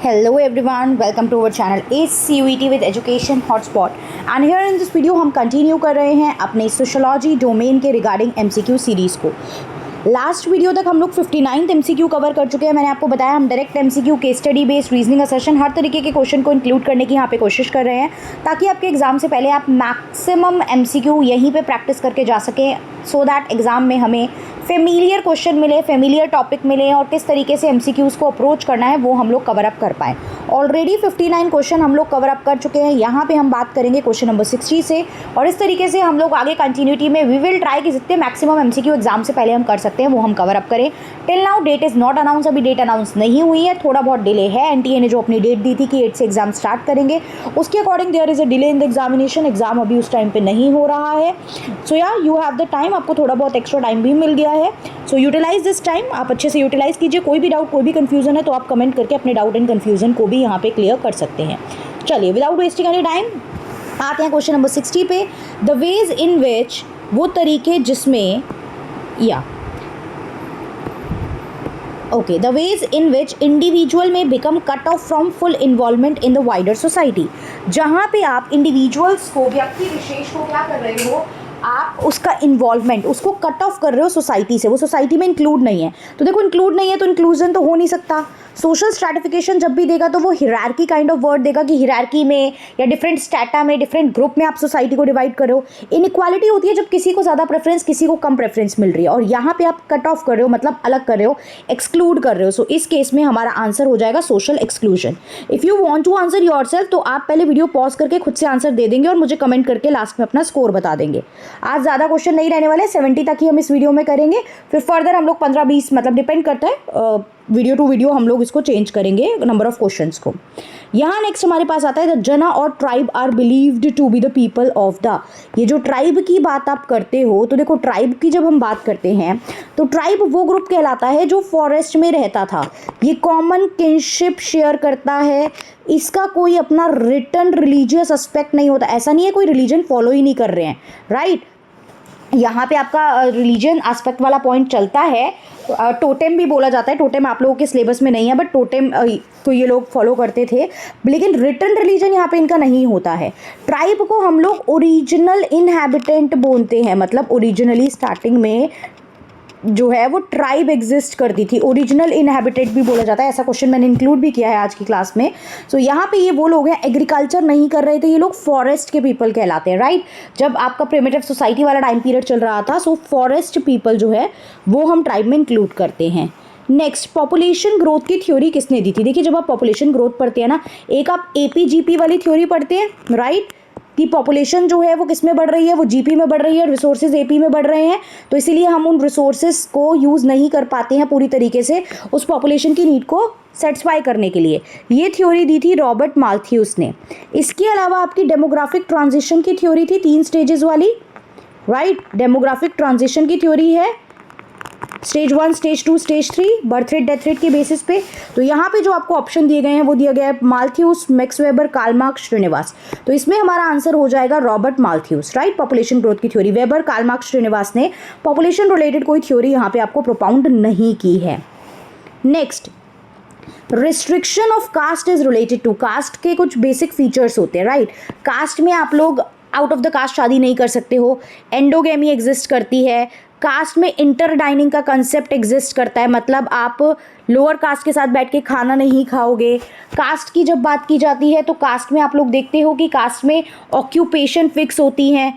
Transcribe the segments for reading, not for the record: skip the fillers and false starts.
Hello everyone, welcome to our channel ACUET with Education Hotspot and here in this video हम continue कर रहे हैं अपने sociology domain के रिगार्डिंग MCQ सीरीज़ को। लास्ट वीडियो तक हम लोग 59th MCQ कवर कर चुके हैं। मैंने आपको बताया हम direct MCQ, case study based, reasoning assertion, हर तरीके के क्वेश्चन को इंक्लूड करने की यहाँ पे कोशिश कर रहे हैं ताकि आपके एग्जाम से पहले आप मैक्सिमम MCQ यहीं पे प्रैक्टिस करके जा सकें सो दैट एग्ज़ाम में हमें फेमिलियर क्वेश्चन मिले, फेमिलियर टॉपिक मिले और किस तरीके से MCQs को अप्रोच करना है वो हम लोग कवर अप कर पाएँ। ऑलरेडी 59 क्वेश्चन हम लोग कवर अप कर चुके हैं। यहाँ पे हम बात करेंगे क्वेश्चन नंबर 60 से और इस तरीके से हम लोग आगे कंटिन्यूटी में वी विल ट्राई कि जितने मैक्सिमम MCQ एग्जाम से पहले हम कर सकते हैं वो हम कवर अप करें। Till now that is not announce, अभी डेट अनाउंस नहीं हुई है, थोड़ा बहुत डिले है। NTA ने जो अपनी डेट दी थी कि 8 से एग्जाम स्टार्ट करेंगे उसके according there is a delay in the examination. Exam अभी उस टाइम पर नहीं हो रहा है। सो या यू हैव द टाइम, आपको थोड़ा बहुत एक्स्ट्रा टाइम भी मिल गया है। सो यूटिलाइज दिस टाइम, आप अच्छे से यूटिलाइज कीजिए। कोई भी डाउट, कोई भी कन्फ्यूजन है तो आप कमेंट करके अपने डाउट एंड कन्फ्यूजन को भी यहाँ पे क्लियर कर सकते हैं। चलिए विदाउट वेस्टिंग एनी टाइम आते हैं क्वेश्चन नंबर 60 पे। द वेज इन विच, वो तरीके जिसमें the ways in which individual men become cut off from full involvement in the wider society. जहाँ पे आप इंडिविजुअल्स को, व्यक्ति विशेष को क्या कर रहे हो, आप उसका इन्वॉल्वमेंट, उसको कट ऑफ कर रहे हो सोसाइटी से, वो सोसाइटी में इंक्लूड नहीं है। तो देखो इंक्लूड नहीं है तो इंक्लूजन तो हो नहीं सकता। सोशल स्ट्रैटिफिकेशन जब भी देगा तो वो हिरार्की काइंड ऑफ वर्ड देगा कि हिरार्की में या डिफरेंट स्टैटा में, डिफरेंट ग्रुप में आप सोसाइटी को डिवाइड कर रहे हो। इनइक्वालिटी होती है जब किसी को ज़्यादा प्रेफरेंस, किसी को कम प्रेफरेंस मिल रही है और यहाँ पे आप कट ऑफ कर रहे हो, मतलब अलग कर रहे हो, एक्सक्लूड कर रहे हो। सो इस केस में हमारा आंसर हो जाएगा social exclusion. If you want to answer yourself तो आप पहले वीडियो पॉज करके खुद से आंसर दे देंगे और मुझे कमेंट करके लास्ट में अपना स्कोर बता देंगे। आज ज़्यादा क्वेश्चन नहीं रहने वाले, 70 तक ही हम इस वीडियो में करेंगे, फिर फर्दर हम लोग 15-20 मतलब डिपेंड करता है वीडियो टू वीडियो हम लोग इसको चेंज करेंगे नंबर ऑफ क्वेश्चंस को। यहाँ नेक्स्ट हमारे पास आता है द जना और tribe are believed to be the people of the. ये जो ट्राइब की बात आप करते हो तो देखो ट्राइब की जब हम बात करते हैं तो ट्राइब वो ग्रुप कहलाता है जो फॉरेस्ट में रहता था। ये कॉमन किनशिप शेयर करता है, इसका कोई अपना रिटर्न रिलीजियस एस्पेक्ट नहीं होता। ऐसा नहीं है कोई रिलीजन फॉलो ही नहीं कर रहे हैं, राइट। यहाँ पे आपका रिलीजन एस्पेक्ट वाला पॉइंट चलता है। टोटेम भी बोला जाता है, टोटेम आप लोगों के सिलेबस में नहीं है बट टोटेम को ये लोग फॉलो करते थे, लेकिन रिटर्न रिलीजन यहाँ पे इनका नहीं होता है। ट्राइब को हम लोग ओरिजिनल इनहैबिटेंट बोलते हैं, मतलब ओरिजिनली स्टार्टिंग में जो है वो ट्राइब एग्जिस्ट करती थी, ओरिजिनल इनहैबिटेंट भी बोला जाता है। ऐसा क्वेश्चन मैंने इंक्लूड भी किया है आज की क्लास में। सो यहाँ पे ये वो लोग हैं एग्रीकल्चर नहीं कर रहे थे, ये लोग फॉरेस्ट के पीपल कहलाते हैं, राइट। जब आपका प्रिमिटिव सोसाइटी वाला टाइम पीरियड चल रहा था सो फॉरेस्ट पीपल जो है वो हम ट्राइब में इंक्लूड करते हैं। नेक्स्ट, पॉपुलेशन ग्रोथ की थ्योरी किसने दी थी? देखिए जब आप पॉपुलेशन ग्रोथ पढ़ते हैं ना, एक आप APGP वाली थ्योरी पढ़ते हैं, राइट, कि पॉपुलेशन जो है वो किस में बढ़ रही है, वो GP में बढ़ रही है, रिसोर्सेज AP में बढ़ रहे हैं, तो इसीलिए हम उन रिसोर्सेज को यूज़ नहीं कर पाते हैं पूरी तरीके से उस पॉपुलेशन की नीड को सेटिस्फाई करने के लिए। ये थ्योरी दी थी रॉबर्ट माल्थ्यूस ने। इसके अलावा आपकी डेमोग्राफिक ट्रांजिशन की थ्योरी थी 3 स्टेजेस वाली, राइट। डेमोग्राफिक ट्रांजिशन की थ्योरी है stage 1, stage 2, stage 3, birth rate, death rate के बेसिस पे। तो यहाँ पे जो आपको ऑप्शन दिए गए हैं वो दिया गया है Malthus, Max Weber, Karl Marx, Srinivas. तो इसमें हमारा आंसर हो जाएगा Robert Malthus, right. Population growth की theory Weber, Karl Marx, Srinivas ने पॉपुलेशन रिलेटेड कोई थ्योरी यहाँ पे आपको प्रोपाउंड नहीं की है। Next, restriction of caste is related to, caste के कुछ बेसिक फीचर्स होते हैं, राइट। कास्ट में आप लोग आउट ऑफ द कास्ट शादी नहीं कर सकते हो, एंडोगेमी एग्जिस्ट करती है, कास्ट में इंटर डाइनिंग का कंसेप्ट एग्जिस्ट करता है, मतलब आप लोअर कास्ट के साथ बैठ के खाना नहीं खाओगे। कास्ट की जब बात की जाती है तो कास्ट में आप लोग देखते हो कि कास्ट में ऑक्यूपेशन फिक्स होती हैं,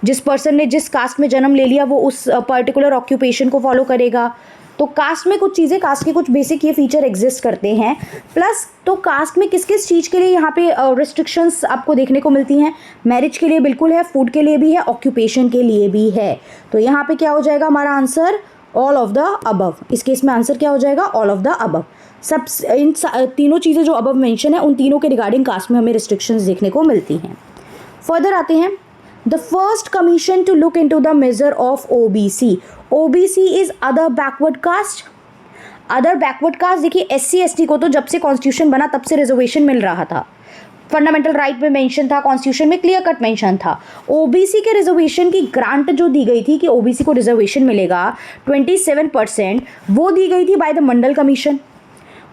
जिस पर्सन ने जिस कास्ट में जन्म ले लिया वो उस पर्टिकुलर ऑक्यूपेशन को फॉलो करेगा। तो कास्ट में कुछ चीज़ें, कास्ट के कुछ बेसिक ये फीचर एग्जिस्ट करते हैं। प्लस तो कास्ट में किस किस चीज़ के लिए यहाँ पे रिस्ट्रिक्शंस आपको देखने को मिलती हैं? मैरिज के लिए बिल्कुल है, फूड के लिए भी है, ऑक्यूपेशन के लिए भी है। तो यहाँ पे क्या हो जाएगा हमारा answer? All of the above. इस केस में आंसर क्या हो जाएगा? All of the above. सब इन तीनों चीज़ें जो अबव मेंशन है उन तीनों के रिगार्डिंग कास्ट में हमें रिस्ट्रिक्शंस देखने को मिलती हैं। फर्दर आते हैं, the first commission to look into the major of OBC। OBC is other backward caste. Other backward caste देखिए SC ST को तो जब से कॉन्स्टिट्यूशन बना तब से रिजर्वेशन मिल रहा था, फंडामेंटल राइट में मेंशन था, कॉन्स्टिट्यूशन में क्लियर कट मेंशन था। OBC के रिजर्वेशन की ग्रांट जो दी गई थी कि OBC को रिजर्वेशन मिलेगा 27%, वो दी गई थी बाय द मंडल कमीशन।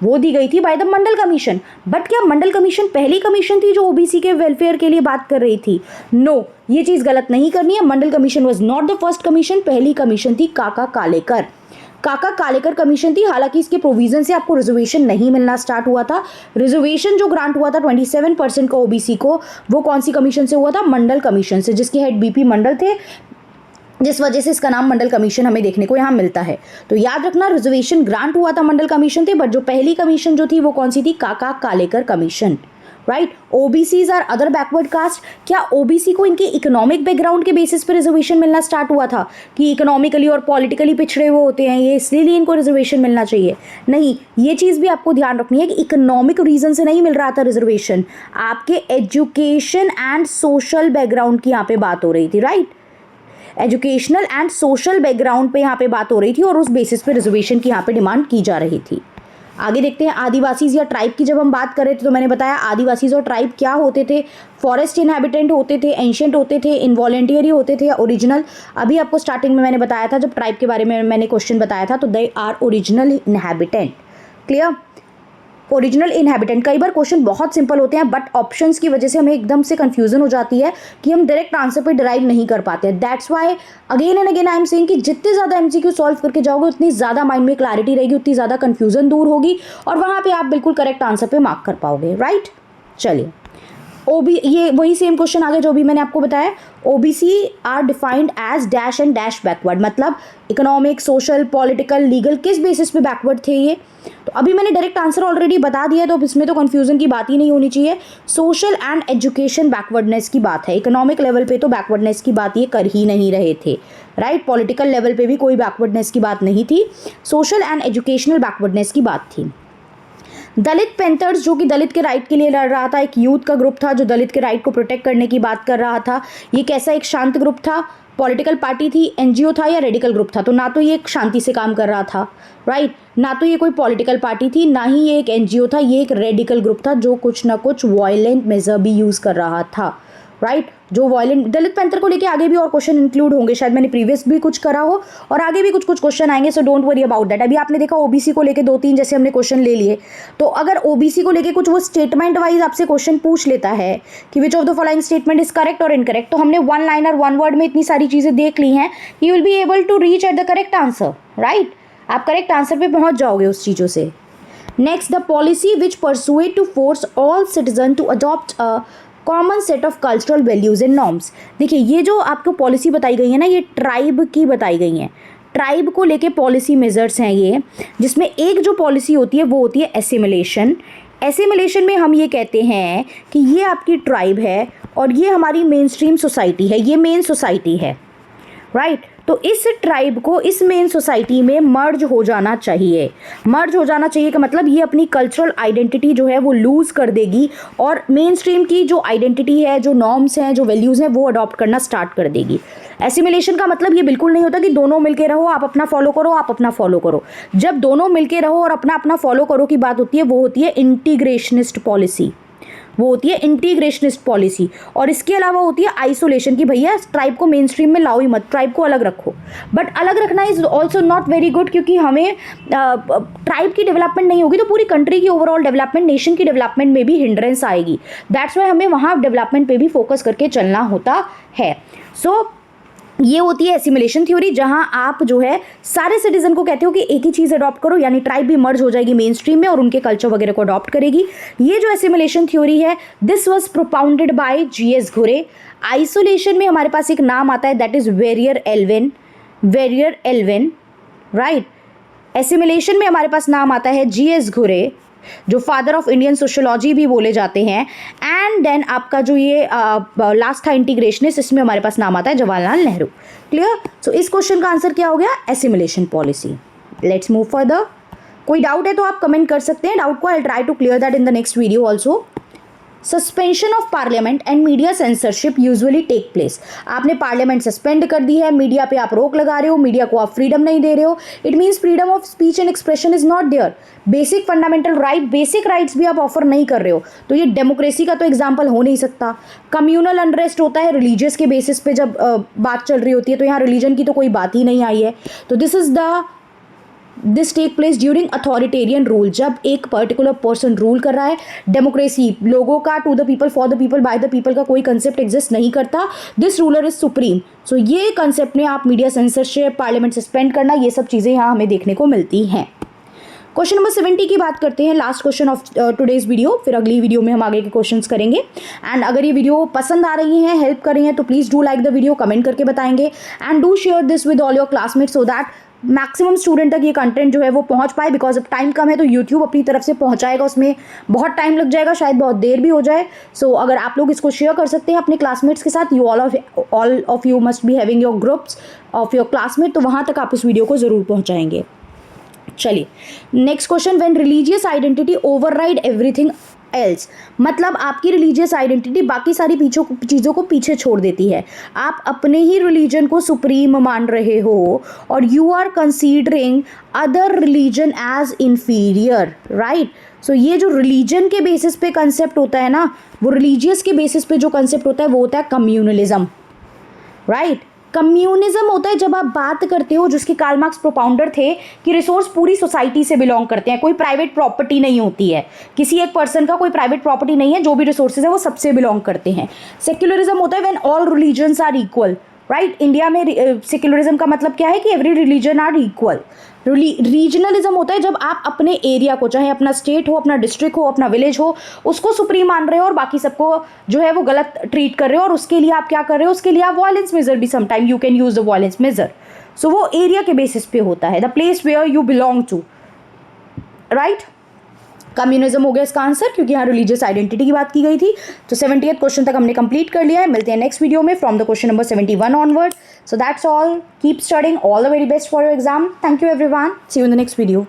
वो दी गई थी by the Mandal commission. But क्या मंडल कमीशन पहली कमीशन थी जो ओबीसी के वेलफेयर के लिए बात कर रही थी? नो, ये चीज़ गलत नहीं करनी है। Mandal commission was not the first commission. पहली कमीशन थी काका कालेकर। काका कालेकर कमीशन थी। हालांकि इसके प्रोविजन से आपको रिजर्वेशन नहीं मिलना स्टार्ट हुआ था। रिजर्वेशन जो ग्रांट हुआ था 27% का ओबीसी को, वो कौन सी कमीशन से हुआ था? मंडल कमीशन से, जिसके हेड बीपी मंडल थे, जिस वजह से इसका नाम मंडल कमीशन हमें देखने को यहाँ मिलता है। तो याद रखना, रिजर्वेशन ग्रांट हुआ था मंडल कमीशन थे, बट जो पहली कमीशन जो थी वो कौन सी थी? Kaka Kalelkar commission, right. OBCs are other backward caste. क्या ओबीसी को इनके इकोनॉमिक बैकग्राउंड के बेसिस पे रिजर्वेशन मिलना स्टार्ट हुआ था कि इकोनॉमिकली और पॉलिटिकली पिछड़े हुए होते हैं ये, इसलिए इनको रिजर्वेशन मिलना चाहिए? नहीं, ये चीज़ भी आपको ध्यान रखनी है कि इकोनॉमिक रीजन से नहीं मिल रहा था रिजर्वेशन, आपके एजुकेशन एंड सोशल बैकग्राउंड की यहाँ पे बात हो रही थी, right. Educational and social background पे यहाँ पे बात हो रही थी और उस बेसिस पे रिजर्वेशन की यहाँ पे डिमांड की जा रही थी। आगे देखते हैं, आदिवासीज या ट्राइब की जब हम बात कर रहे थे तो मैंने बताया आदिवासीज और ट्राइब क्या होते थे? फॉरेस्ट इनहैबिटेंट होते थे, एंशियंट होते थे, इनवॉलेंटियरी होते थे या ओरिजिनल? अभी आपको स्टार्टिंग में मैंने बताया था, जब ट्राइब के बारे में मैंने क्वेश्चन बताया था, तो they are original inhabitant. Clear? Original inhabitant. कई बार क्वेश्चन बहुत सिंपल होते हैं बट ऑप्शंस की वजह से हमें एकदम से कंफ्यूजन हो जाती है कि हम डायरेक्ट आंसर पे डिराइव नहीं कर पाते हैं। That's why again and again I am saying कि जितने ज़्यादा एमसीक्यू सॉल्व करके जाओगे उतनी ज़्यादा माइंड में क्लैरिटी रहेगी, उतनी ज़्यादा कंफ्यूजन दूर होगी और वहाँ पे आप बिल्कुल करेक्ट आंसर पे मार्क कर पाओगे, राइट। चलिए, ये वही सेम क्वेश्चन आ गया जो भी मैंने आपको बताया। OBC are defined as dash and dash backward, मतलब इकोनॉमिक, सोशल, पॉलिटिकल, लीगल, किस बेसिस पे बैकवर्ड थे ये? तो अभी मैंने डायरेक्ट आंसर ऑलरेडी बता दिया है, तो अब इसमें तो कंफ्यूजन की बात ही नहीं होनी चाहिए। सोशल एंड एजुकेशन बैकवर्डनेस की बात है, इकोनॉमिक लेवल पे तो बैकवर्डनेस की बात ये कर ही नहीं रहे थे, राइट। पॉलिटिकल लेवल पे भी कोई बैकवर्डनेस की बात नहीं थी, सोशल एंड एजुकेशनल बैकवर्डनेस की बात थी। दलित पैंथर्स, जो कि दलित के राइट के लिए लड़ रहा था, एक यूथ का ग्रुप था जो दलित के राइट को प्रोटेक्ट करने की बात कर रहा था। ये कैसा एक शांत ग्रुप था? पॉलिटिकल पार्टी थी, एनजीओ था या रेडिकल ग्रुप था? तो ना तो ये एक शांति से काम कर रहा था, राइट, ना तो ये कोई पॉलिटिकल पार्टी थी, ना ही ये एक एनजीओ था, ये एक रेडिकल ग्रुप था जो कुछ ना कुछ वायलेंट मेजर भी यूज़ कर रहा था, राइट। जो वायलेंट, दलित पैंथर को लेके आगे भी और क्वेश्चन इंक्लूड होंगे, शायद मैंने प्रीवियस भी कुछ करा हो और आगे भी कुछ क्वेश्चन आएंगे, so don't worry about that. अभी आपने देखा ओबीसी को लेके 2-3 जैसे हमने क्वेश्चन ले लिए, तो अगर ओबीसी को लेके कुछ वो स्टेटमेंट वाइज आपसे क्वेश्चन पूछ लेता है कि which of the following statement is correct और इनकरेक्ट, तो हमने वन लाइनर वन वर्ड में इतनी सारी चीज़ें देख ली हैं, you will be able to reach at the correct answer, right. आप करेक्ट आंसर पे पहुंच जाओगे उस चीज़ों से। Next, the policy which persuade to force all citizen to adopt a common set of cultural values and norms. देखिए, ये जो आपको पॉलिसी बताई गई है ना, ये ट्राइब की बताई गई हैं, ट्राइब को लेके पॉलिसी मेजर्स हैं ये, जिसमें एक जो पॉलिसी होती है वो होती है एसिमिलेशन। एसिमिलेशन में हम ये कहते हैं कि ये आपकी ट्राइब है और ये हमारी मेन स्ट्रीम सोसाइटी है, ये मेन सोसाइटी है, राइट। तो इस ट्राइब को इस मेन सोसाइटी में मर्ज हो जाना चाहिए। मर्ज हो जाना चाहिए का मतलब ये अपनी कल्चरल आइडेंटिटी जो है वो लूज़ कर देगी और मेन स्ट्रीम की जो आइडेंटिटी है, जो नॉर्म्स हैं, जो वैल्यूज़ हैं, वो अडॉप्ट करना स्टार्ट कर देगी। एसिमिलेशन का मतलब ये बिल्कुल नहीं होता कि दोनों मिलके रहो, आप अपना फॉलो करो, आप अपना फॉलो करो। जब दोनों मिलके रहो और अपना अपना फॉलो करो की बात होती है, वो होती है इंटीग्रेशनिस्ट पॉलिसी, वो होती है इंटीग्रेशनिस्ट पॉलिसी। और इसके अलावा होती है आइसोलेशन, कि भैया ट्राइब को मेन स्ट्रीम में लाओ ही मत, ट्राइब को अलग रखो। बट अलग रखना is also not very good, क्योंकि हमें ट्राइब की डेवलपमेंट नहीं होगी तो पूरी कंट्री की ओवरऑल डेवलपमेंट, नेशन की डेवलपमेंट में भी हिंड्रेंस आएगी। दैट्स वाई हमें वहाँ डेवलपमेंट पे भी फोकस करके चलना होता है। सो ये होती है एसिमिलेशन थ्योरी, जहां आप जो है सारे सिटीजन को कहते हो कि एक ही चीज़ अडॉप्ट करो, यानी ट्राइब भी मर्ज हो जाएगी मेन स्ट्रीम में और उनके कल्चर वगैरह को अडॉप्ट करेगी। ये जो एसिमिलेशन थ्योरी है, this was propounded bye GS घुरे। आइसोलेशन में हमारे पास एक नाम आता है, that is Verrier Elwin, Verrier Elwin, right. Assimilation में हमारे पास नाम आता है जीएस घुरे, जो फादर ऑफ इंडियन सोशियोलॉजी भी बोले जाते हैं। एंड देन आपका जो ये लास्ट था इंटीग्रेशनिस्ट, इसमें हमारे पास नाम आता है जवाहरलाल नेहरू। क्लियर? सो इस क्वेश्चन का आंसर क्या हो गया? Assimilation policy. Let's move further. कोई डाउट है तो आप कमेंट कर सकते हैं, डाउट को I try to clear that in the next video also. Suspension of parliament and media censorship usually take place. आपने पार्लियामेंट सस्पेंड कर दी है, मीडिया पे आप रोक लगा रहे हो, मीडिया को आप फ्रीडम नहीं दे रहे हो, it means freedom of speech and expression is not there. Basic fundamental right, basic rights भी आप ऑफर नहीं कर रहे हो, तो ये डेमोक्रेसी का तो एग्जाम्पल हो नहीं सकता। कम्युनल अनरेस्ट होता है रिलीजियस के बेसिस पे जब बात चल रही होती है, तो यहाँ रिलीजन की तो कोई बात ही नहीं आई है। तो this is the this take place during authoritarian rule, जब एक पर्टिकुलर पर्सन रूल कर रहा है। डेमोक्रेसी, लोगों का, to the people, for the people, by the people का कोई कंसेप्ट एग्जिस्ट नहीं करता। This ruler is supreme. So ये कंसेप्ट में आप मीडिया सेंसरशिप, पार्लियामेंट सस्पेंड करना, ये सब चीज़ें यहाँ हमें देखने को मिलती हैं। क्वेश्चन नंबर 70 की बात करते हैं, last question of today's video. फिर अगली वीडियो में हम आगे के क्वेश्चंस करेंगे। एंड अगर ये वीडियो पसंद आ रही है, हेल्प कर रही है, तो please do like the video, comment करके बताएंगे। And do share this with all your classmates so that maximum student तक ये कंटेंट जो है वो पहुंच पाए। बिकॉज अब टाइम कम है तो यूट्यूब अपनी तरफ से पहुंचाएगा, उसमें बहुत टाइम लग जाएगा, शायद बहुत देर भी हो जाए। सो अगर आप लोग इसको शेयर कर सकते हैं अपने क्लासमेट्स के साथ, you all of you must be having your groups of your classmate, तो वहाँ तक आप इस वीडियो को ज़रूर पहुँचाएंगे। चलिए next question, when religious identity override everything else, मतलब आपकी रिलीजियस आइडेंटिटी बाकी सारी चीज़ों को पीछे छोड़ देती है। आप अपने ही रिलीजन को सुप्रीम मान रहे हो और you are considering other religion as inferior, right. So ये जो रिलीजन के बेसिस पे कंसेप्ट होता है ना, वो रिलीजियस के बेसिस पे जो कंसेप्ट होता है वो होता है कम्युनलिज्म, राइट। कम्युनिज्म होता है जब आप बात करते हो, जिसके कार्ल मार्क्स प्रोपाउंडर थे, कि रिसोर्स पूरी सोसाइटी से बिलोंग करते हैं, कोई प्राइवेट प्रॉपर्टी नहीं होती है, किसी एक पर्सन का कोई प्राइवेट प्रॉपर्टी नहीं है, जो भी रिसोर्सेज है वो सबसे बिलोंग करते हैं। सेक्युलरिज्म होता है when all religions are equal, right. India में सेक्युलरिज्म का मतलब क्या है कि every religion are equal. Regionalism होता है जब आप अपने एरिया को, चाहे अपना स्टेट हो, अपना डिस्ट्रिक्ट हो, अपना विलेज हो, उसको सुप्रीम मान रहे हो और बाकी सबको जो है वो गलत ट्रीट कर रहे हो, और उसके लिए आप क्या कर रहे हो, उसके लिए आप वायलेंस मेजर भी sometime you can use the violence measure. So वो एरिया के बेसिस पे होता है, the place where you belong to, right. Communism हो गया इसका आंसर, क्योंकि यहाँ रिलीजियस आइडेंटिटी की बात की गई थी। तो 70th क्वेश्चन तक हमने कंप्लीट कर लिया है। मिलते हैं नेक्स्ट वीडियो में from the question number 71 onward. So that's all, keep studying, all the very best for your exam. Thank you everyone, see you in the next video.